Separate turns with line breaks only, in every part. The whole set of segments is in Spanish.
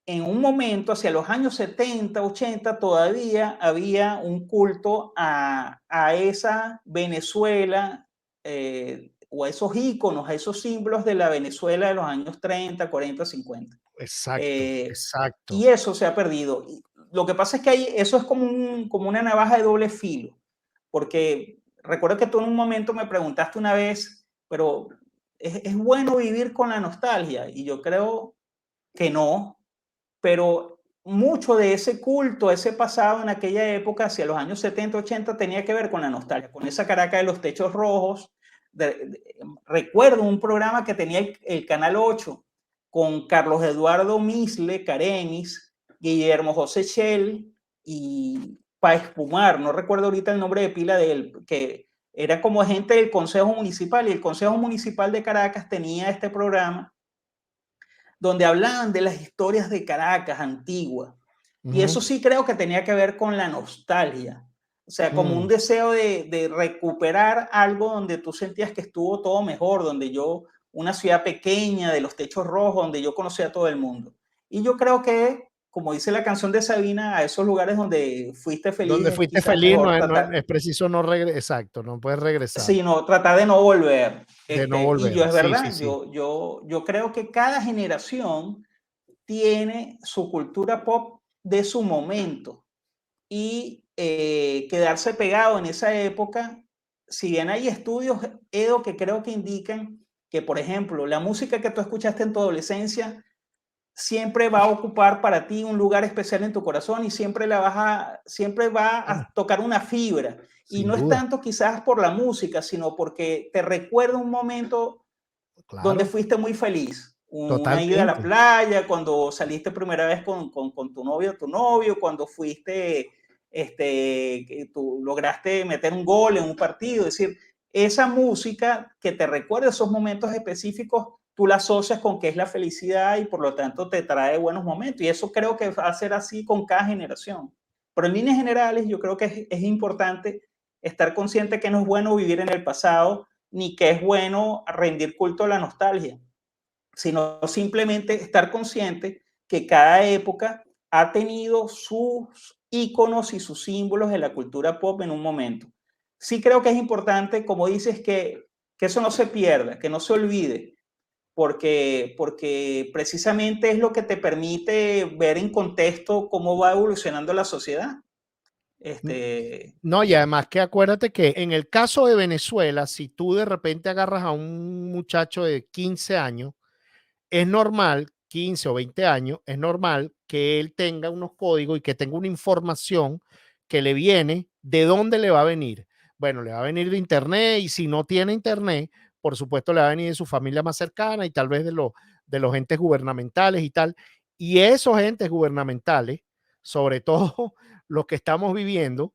en un momento, hacia los años 70, 80, todavía había un culto a esa Venezuela, o a esos íconos, a esos símbolos de la Venezuela de los años 30, 40, 50.
Exacto,
Eh, y
exacto.
eso se ha perdido. Y lo que pasa es que eso es como una navaja de doble filo, porque recuerdo que tú en un momento me preguntaste una vez, pero ¿es bueno vivir con la nostalgia? Y yo creo que no, pero mucho de ese culto, ese pasado en aquella época, hacia los años 70, 80, tenía que ver con la nostalgia, con esa Caracas de los techos rojos. Recuerdo un programa que tenía el Canal 8 con Carlos Eduardo Misle, Carenis, Guillermo José Shell y Pa Espumar, no recuerdo ahorita el nombre de pila de él, que era como gente del Consejo Municipal, y el Consejo Municipal de Caracas tenía este programa donde hablaban de las historias de Caracas antiguas. Y eso sí creo que tenía que ver con la nostalgia. O sea, como un deseo de recuperar algo donde tú sentías que estuvo todo mejor, donde una ciudad pequeña, de los techos rojos, donde yo conocía a todo el mundo. Y yo creo que, como dice la canción de Sabina, a esos lugares donde fuiste feliz
Donde
es
fuiste
quizás
feliz,
mejor
no
tratar,
es preciso no regresar, exacto, no puedes regresar,
sino tratar de no volver.
de no
Y
volver.
yo es
Sí, sí,
verdad,
sí.
yo creo que cada generación tiene su cultura pop de su momento, y quedarse pegado en esa época, si bien hay estudios, Edo, que creo que indican que, por ejemplo, la música que tú escuchaste en tu adolescencia siempre va a ocupar para ti un lugar especial en tu corazón, y siempre va
Bueno,
a tocar una fibra. Y
sin
no es
duda,
tanto quizás por la música, sino porque te recuerda un momento donde
claro,
fuiste muy feliz. Una ida a la
totalmente.
playa, cuando saliste primera vez con tu novio o tu novio, cuando fuiste, que tú lograste meter un gol en un partido. Es decir, esa música que te recuerda esos momentos específicos, tú la asocias con que es la felicidad, y por lo tanto te trae buenos momentos. Y eso creo que va a ser así con cada generación. Pero en líneas generales, yo creo que es importante estar consciente que no es bueno vivir en el pasado, ni que es bueno rendir culto a la nostalgia, sino simplemente estar consciente que cada época ha tenido sus íconos y sus símbolos de la cultura pop en un momento. Sí creo que es importante, como dices, que eso no se pierda, que no se olvide, porque precisamente es lo que te permite ver en contexto cómo va evolucionando la sociedad. Este,
No, y además que acuérdate que en el caso de Venezuela, si tú de repente agarras a un muchacho de 15 años, es normal, 15 o 20 años, es normal que él tenga unos códigos y que tenga una información que le viene de dónde le va a venir. Bueno, le va a venir de internet, y si no tiene internet, por supuesto le va a venir de su familia más cercana y tal vez de los entes gubernamentales y tal. Y esos entes gubernamentales, sobre todo los que estamos viviendo,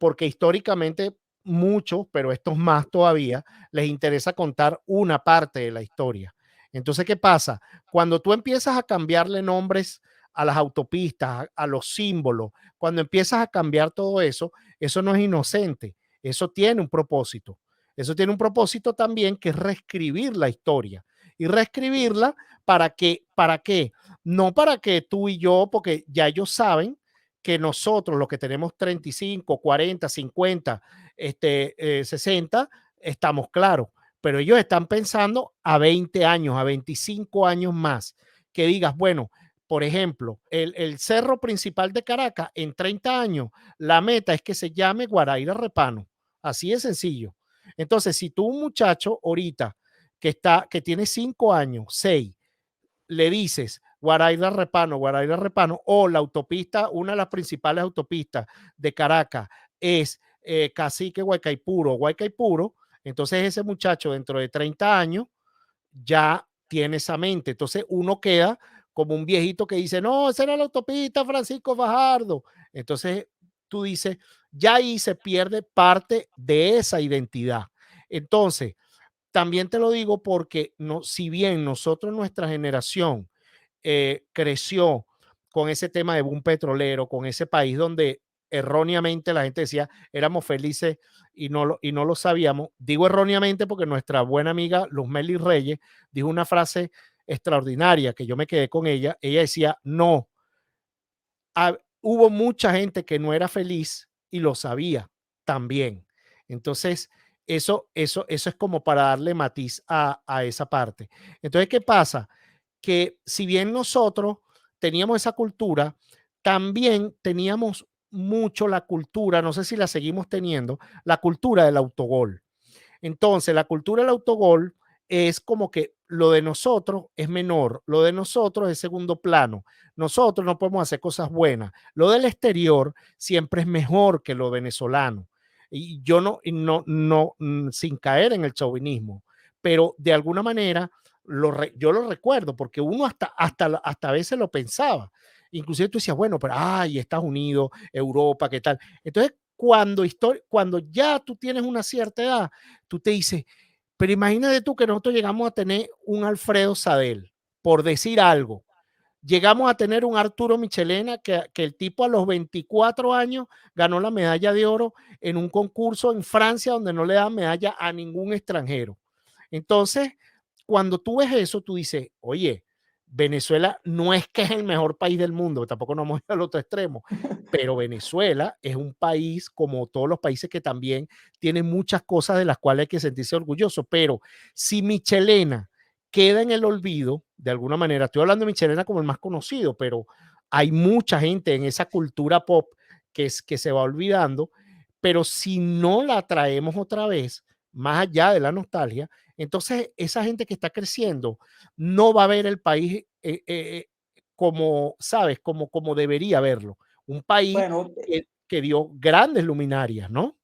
porque históricamente muchos, pero estos más todavía, les interesa contar una parte de la historia. Entonces, ¿qué pasa? Cuando tú empiezas a cambiarle nombres a las autopistas, a los símbolos, cuando empiezas a cambiar todo eso, eso no es inocente, eso tiene un propósito. Eso tiene un propósito también, que es reescribir la historia. Y reescribirla ¿para qué? No para que tú y yo, porque ya ellos saben que nosotros, los que tenemos 35, 40, 50, 60, estamos claros, pero ellos están pensando a 20 años, a 25 años más. Que digas, bueno, por ejemplo, el cerro principal de Caracas, en 30 años, la meta es que se llame Guaraíra Repano. Así de sencillo. Entonces, si tú, un muchacho ahorita que tiene 5 años, 6, le dices Guaraíra Repano, o la autopista, una de las principales autopistas de Caracas es Cacique, Guaycaipuro, entonces ese muchacho dentro de 30 años ya tiene esa mente. Entonces uno queda como un viejito que dice, no, esa era la autopista Francisco Fajardo. Entonces tú dices, ya ahí se pierde parte de esa identidad. Entonces, también te lo digo porque no, si bien nosotros, nuestra generación, creció con ese tema de boom petrolero, con ese país donde erróneamente la gente decía éramos felices y no lo sabíamos. Digo erróneamente porque nuestra buena amiga Luz Meli Reyes dijo una frase extraordinaria, que yo me quedé con ella, ella decía, no, hubo mucha gente que no era feliz y lo sabía también. Entonces, eso es como para darle matiz a esa parte. Entonces, ¿qué pasa? Que si bien nosotros teníamos esa cultura, también teníamos mucho la cultura, no sé si la seguimos teniendo, la cultura del autogol. Entonces, la cultura del autogol es como que lo de nosotros es menor, lo de nosotros es segundo plano. Nosotros no podemos hacer cosas buenas. Lo del exterior siempre es mejor que lo venezolano. Y yo sin caer en el chauvinismo, pero de alguna manera yo lo recuerdo porque uno hasta a veces lo pensaba. Inclusive tú decías, bueno, pero ay, Estados Unidos, Europa, ¿qué tal? Entonces, cuando ya tú tienes una cierta edad, tú te dices, pero imagínate tú que nosotros llegamos a tener un Alfredo Sadel, por decir algo. Llegamos a tener un Arturo Michelena, que el tipo a los 24 años ganó la medalla de oro en un concurso en Francia donde no le dan medalla a ningún extranjero. Entonces, cuando tú ves eso, tú dices, oye, Venezuela no es que es el mejor país del mundo, tampoco nos vamos al otro extremo, pero Venezuela es un país como todos los países que también tiene muchas cosas de las cuales hay que sentirse orgulloso. Pero si Michelena queda en el olvido, de alguna manera, estoy hablando de Michelena como el más conocido, pero hay mucha gente en esa cultura pop que se va olvidando, pero si no la traemos otra vez, más allá de la nostalgia, entonces esa gente que está creciendo no va a ver el país como, ¿sabes? Como debería verlo. Un país
Bueno,
que dio grandes luminarias, ¿no?